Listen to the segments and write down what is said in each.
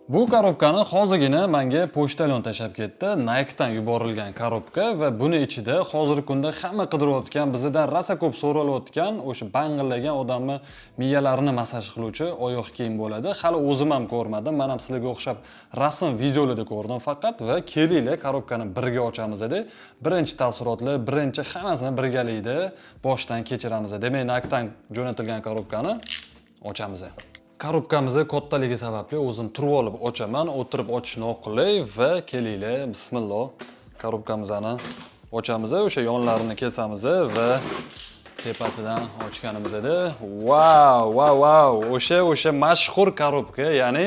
Bu korobkani hozirgina menga pochtalon tashab ketdi. Nike'dan yuborilgan korobka va buni ichida hozirgi kunda hamma qidirayotgan, bizdan rosa ko'p so'ralayotgan o'sha bang'illagan odamni miyalarini massaj qiluvchi oyoq kiyim bo'ladi. Hali o'zim ham ko'rmadim. Men ham sizlarga o'xshab rasm videolarda ko'rdim faqat va kelinglar korobkani birga ochamiz edi. Birinchi taassurotlar, birinchi hammasini birgalikda boshdan kechiramiz. Demak, Nike'dan jo'natilgan korobkani ochamiz. Korobkamizni kattaligi sababli o'zim turib olib ochaman, o'tirib ochishni oqilay va kelinglar, bismillah. Korobkamizni ochamiz, o'sha yonlarini kesamiz va tepasidan ochganimizda wow, o'sha mashhur korobka, ya'ni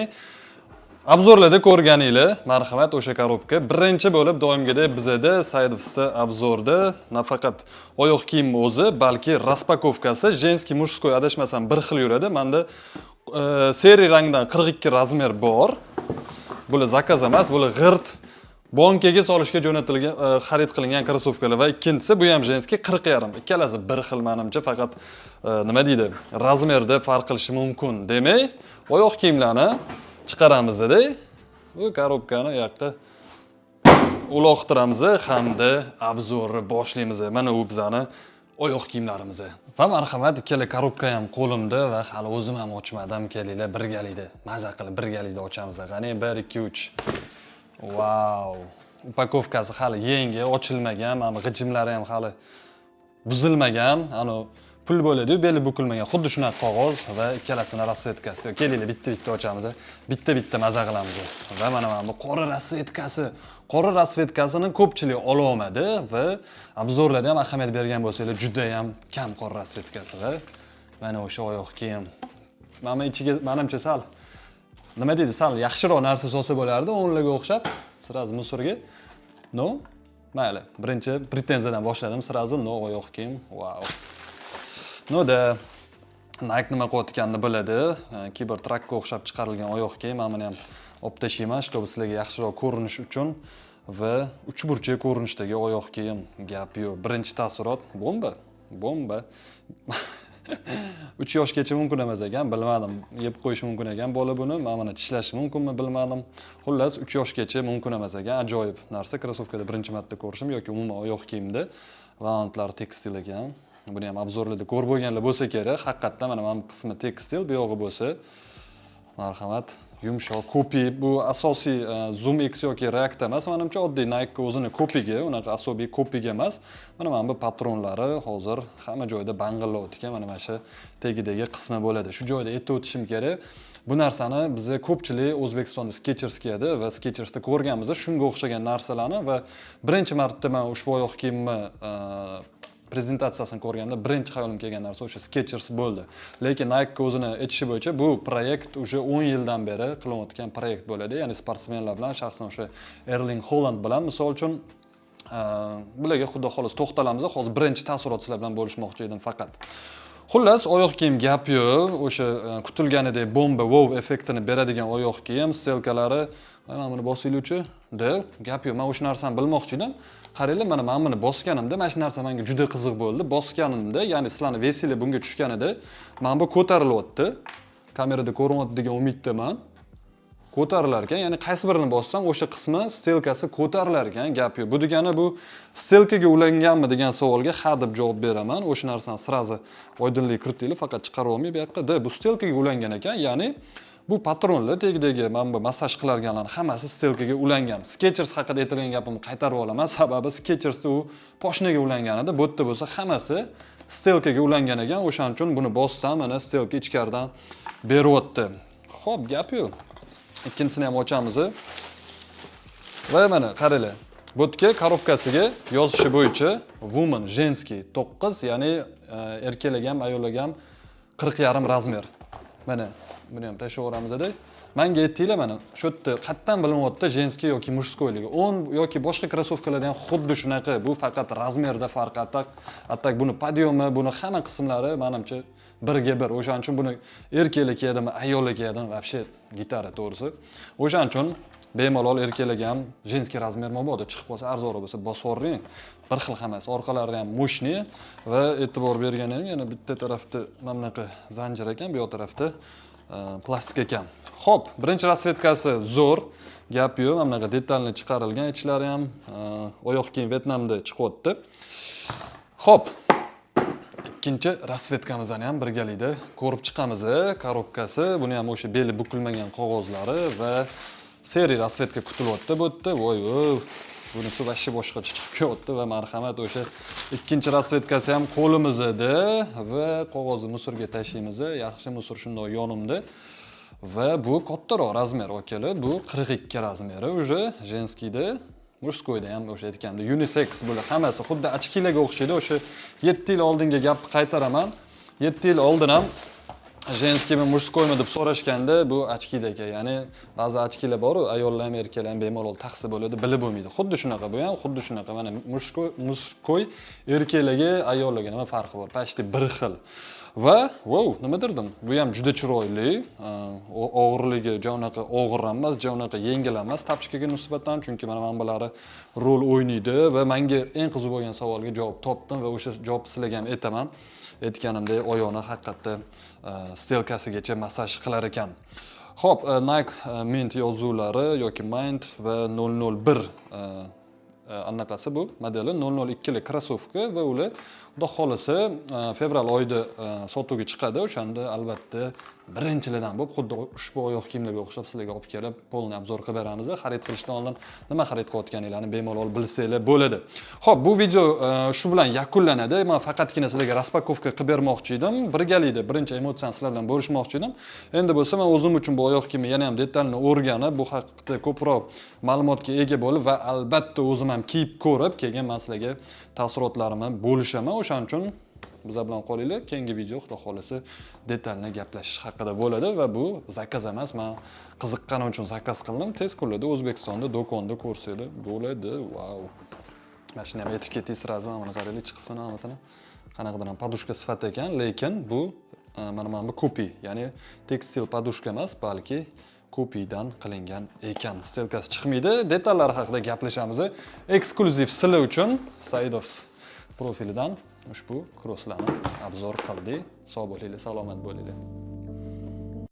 obzorlarda ko'rganinglar, marhamat, o'sha korobka birinchi bo'lib doimgidek bizda Saidovsda obzorda nafaqat oyoq kiyim o'zi, balki raspakovkasi jenskiy, mushskoy adashmasam bir xil yuradi. Menda seriya rangdan 42 razmer bor. Bular zakaz emas, bular g'irt bankaga solishga jo'natilgan, xarid qilingan krossovkalar va ikkinchisi bu ham jenskiy 40,5. Ikkalasi bir xil menimcha, faqat nima deydi, razmerda farq qilishi mumkin. Demak, oyoq kiyimlarni chiqaramiz-da, bu korobkani u yoqqa uloqtiramiz hamda obzorni boshlaymiz. Mana u bizani oyoq kiyimlarimiz. Va marhamat, ikkala korobka ham qo'limda va hali o'zim ham ochmadim. Kelinglar birgalikda maza qilib birgalikda ochamiz. Qani 1 2 3. Wow! Upakovkasi hali yangi, ochilmagan, mana g'ijimlari ham hali buzilmagan, ana pul bo'ladi-yu, beli bukilmagan, xuddi shunaqa qog'oz va ikkalasini rasvetkasi. Kelinglar bitta-bitta ochamiz, bitta-bitta maza qilamiz. Va mana bu qora rasvetkasi. Qora rasvetkasini ko'pchilik ola olmadi va obzorlarda ham ahamiyat bergan bo'lsanglar, juda ham kam qora rasvetkasi va mana o'sha oyoq kiyim. Mana ichiga menimcha sal nima deydi, sal yaxshiroq narsa solsa bo'lardi, o'nlarga o'xshab, sirazi musorga. No, mayli. Birinchi pretenziyadan boshladim, sirazi no oyoq kiyim. Wow. No da Nike nima qilayotganini biladi. Cybertruckga o'xshab chiqarilgan oyoq kiyim. Men buni ham olib tashlayman, чтобы sizlarga yaxshiroq ko'rinish uchun va uchburchak ko'rinishdagi oyoq kiyim. Gap yo'q. Birinchi taassurot bomba. 3 yoshgacha mumkin emas ekan, bilmadim. Yeb qo'yish mumkin ekan bola buni. Men buni tishlash mumkinmi, bilmadim. Xullas 3 yoshgacha mumkin emas ekan. Ajoyib narsa. Krossovkada birinchi marta ko'rishim yoki umuman oyoq kiyimda. Vantlar tekstil ekan. Buni ham obzorlarda ko'rib bo'lganlar bo'lsa kerak. Haqiqatdan mana bu qismi tekstil, bu yog'i bo'lsa marhamat, yumshoq, kopi. Bu asosiy Zoom X yoki React emas, menimcha oddiy Nike o'zini kopiga, unaqa asobiy kopiga emas. Mana bu patronlari hozir hamma joyda bang'illayotgan, mana shu tegidagi qismi bo'ladi. Shu joyda aytib o'tishim kerak. Bu narsani biz ko'pchilik O'zbekistonda Skechers kiyadi va Skechersda ko'rganmiz shunga o'xshagan narsalarni va birinchi marta men ushbu oyoq kiyimni prezentatsiyasini ko'rganda birinchi xayolimga kelgan narsa o'sha Skechers bo'ldi. Lekin Nike o'zini aytishi bo'yicha bu proyekt уже 10 yildan beri qilinayotgan proyekt bo'ladi. Ya'ni sportsmenlar bilan, shaxsan o'sha Erling Haaland bilan misol uchun bularga xudo xolos to'xtalamiz. Hozir birinchi taassurot sizlar bilan bo'lishmoqchi edim faqat. Xullas, oyoq kiyim gap yo'q. O'sha kutilganidek bomba wow effektini beradigan oyoq kiyim, stelkalari, mana buni bosiluvchi da gap yo'q. Men o'sha narsani bilmoqchi edim. Qaranglar, mana men buni bosganimda, mana shu narsa menga juda qiziq bo'ldi. Bosganimda, ya'ni sizlarning vesili bunga tushganida, men bu ko'tarilyapti. Kamerada ko'rinyapti degan umiddaman. Ko'tarilar ekan, ya'ni qaysi birini bossam o'sha qismi stelkasi ko'tarilar ekan, gap yo'q. Bu degani bu stelkaga ulanganmi degan savolga ha deb javob beraman. O'sha narsani sirazi oydinlik kiritaylik, faqat chiqarib olmay bu yoqqa. Bu stelkaga ulangan ekan, ya'ni bu patronlar tegidagi mana bu massaj qilarganlarning hammasi stelkaga ulangan. Skechers haqida aytilgan gapimni qaytarib olaman, sababi Skechersda u poshnaga ulangan edi. Bu yerda bo'lsa hammasi stelkaga ulangan ekan. O'shaning uchun buni bossam, mana stelka ichkaridan beryapti. Xo'p, gap yo'q. Ikkinchisini ham ochamiz. Va mana qaranglar. Bu yerga korobkasiga yozishi bo'yicha woman jenskiy 9, ya'ni erkaklar ham, ayollar ham 40,5 razmer. Mana buni ham tashlaveramiz-da. Menga aytinglar, mana shu yerda qatdan bilinyapti jenskiy yoki mushskoyligi. 10 yoki boshqa krossovkalarda ham xuddi shunaqa. Bu faqat razmerda farq. Atak buni podiomi, buni hamma qismlari menimcha birga bir. O'shaning uchun buni erkaklar kiyadimi, ayollar kiyadimi, вообще gitara to'g'risi. O'shaning uchun bemalol erkaklarga ham jenskiy razmer mabodo chiqib qolsa, arzonroq bo'lsa bosavering. Bir xil hammasi. Orqalari ham mushni va e'tibor berganim yana bitta tarafda mana bunaqa zanjir ekan, bu yoq tarafda plastik ekan. Xo'p, birinchi rasvedkasi zo'r. Gap yo'q, mana bunaqa detalni chiqarilgan, ichlari ham oyoq kiyim Vyetnamda chiqyapti. Xo'p, ikkinchi rasvedkamizni ham birgalikda ko'rib chiqamiz. Korobkasi, buni ham o'sha beli bukilmagan qog'ozlari va seri rasvedka kutilyapti bu yerda. Voy-voy. Bunisi vashshi boshqacha chiqib ketyapti va marhamat, o'sha ikkinchi rasvedkasi ham qo'limizda va qog'ozni musorga tashlaymiz. Yaxshi musor shunday yonimda. Va bu kattaroq razmer akalar. Bu 42 razmeri уже женскийda. Murskoyda ham o'sha aytganda unisex bo'ladi. Hammasi xuddi ochkilarga o'xshaydi. O'sha 7 yil oldingi gapni qaytaraman. 7 yil oldin ham jenskiymi, murskoymi deb so'rashganda bu ochkida ekan. Ya'ni ba'zi ochkilar bor, ayollar ham erkaklar ham bemalol taqsi bo'ladi, bilib bo'lmaydi. Xuddi shunaqa bu ham, xuddi shunaqa. Mana murskoy erkaklarga, ayollarga nima farqi bor? Почти bir xil. Va, wow, nima derdim? Bu ham juda chiroyli. Og'irligi jo'naqa og'ir emas, jo'naqa yengil emas tapchikaga nisbatan, chunki mana manbalari rol o'ynaydi va menga eng qiziq bo'lgan savolga javob topdim va o'sha javob sizlarga ham aytaman. Aytganimdek, oyoqni haqiqatda stelkasigacha massaj qilar ekan. Xo'p, Nike Mint yozuvlari yoki Mind va 001 anaqasi bu modeli 002 lik krossovka va ular xudo xolisa fevral oyida sotuvga chiqadi. O'shanda albatta birinchilardan bo'lib xuddi ushbu oyoq kiyimlarga o'xshab sizlarga olib kelib polni obzor qilib beramiz. Xarid qilishdan oldin nima xarid qilayotganinglarni bemalol bilsanglar bo'ladi. Xo'p, bu video shu bilan yakunlanadi. Men faqatgina sizlarga raspakovka qilib bermoqchi edim. Birgalikda birinchi emotsiyani sizlar bilan bo'lishmoqchi edim. Endi bo'lsa men o'zim uchun bu oyoq kiyimni yana ham detalni o'rganib, bu haqida ko'proq ma'lumotga ega bo'lib va albatta o'zim ham kiyib ko'rib, keyin men sizlarga taassurotlarimni bo'lishaman. O'shaning uchun bizlar bilan qolinglar. Keyingi video xudo xolisa detalni gaplashish haqida bo'ladi va bu zakaz emas. Men qiziqqanim uchun zakaz qildim. Tez kunlarda O'zbekistonda do'konda ko'rsanglar bo'ladi. Wow. Mashina ham yetib ketdi sразу. Mana qaranglar, chiqsin amatini. Qanaqadir ham podushka sifat ekan, lekin bu mana bu kopi, ya'ni tekstil podushka emas, balki kopidan qilingan ekan. Stelkasi chiqmaydi. Detallar haqida gaplashamiz. Eksklyuziv sizlar uchun Saidovs profilidan ushbu krosslarni obzor qildik. Sog' bo'linglar, salomat bo'linglar.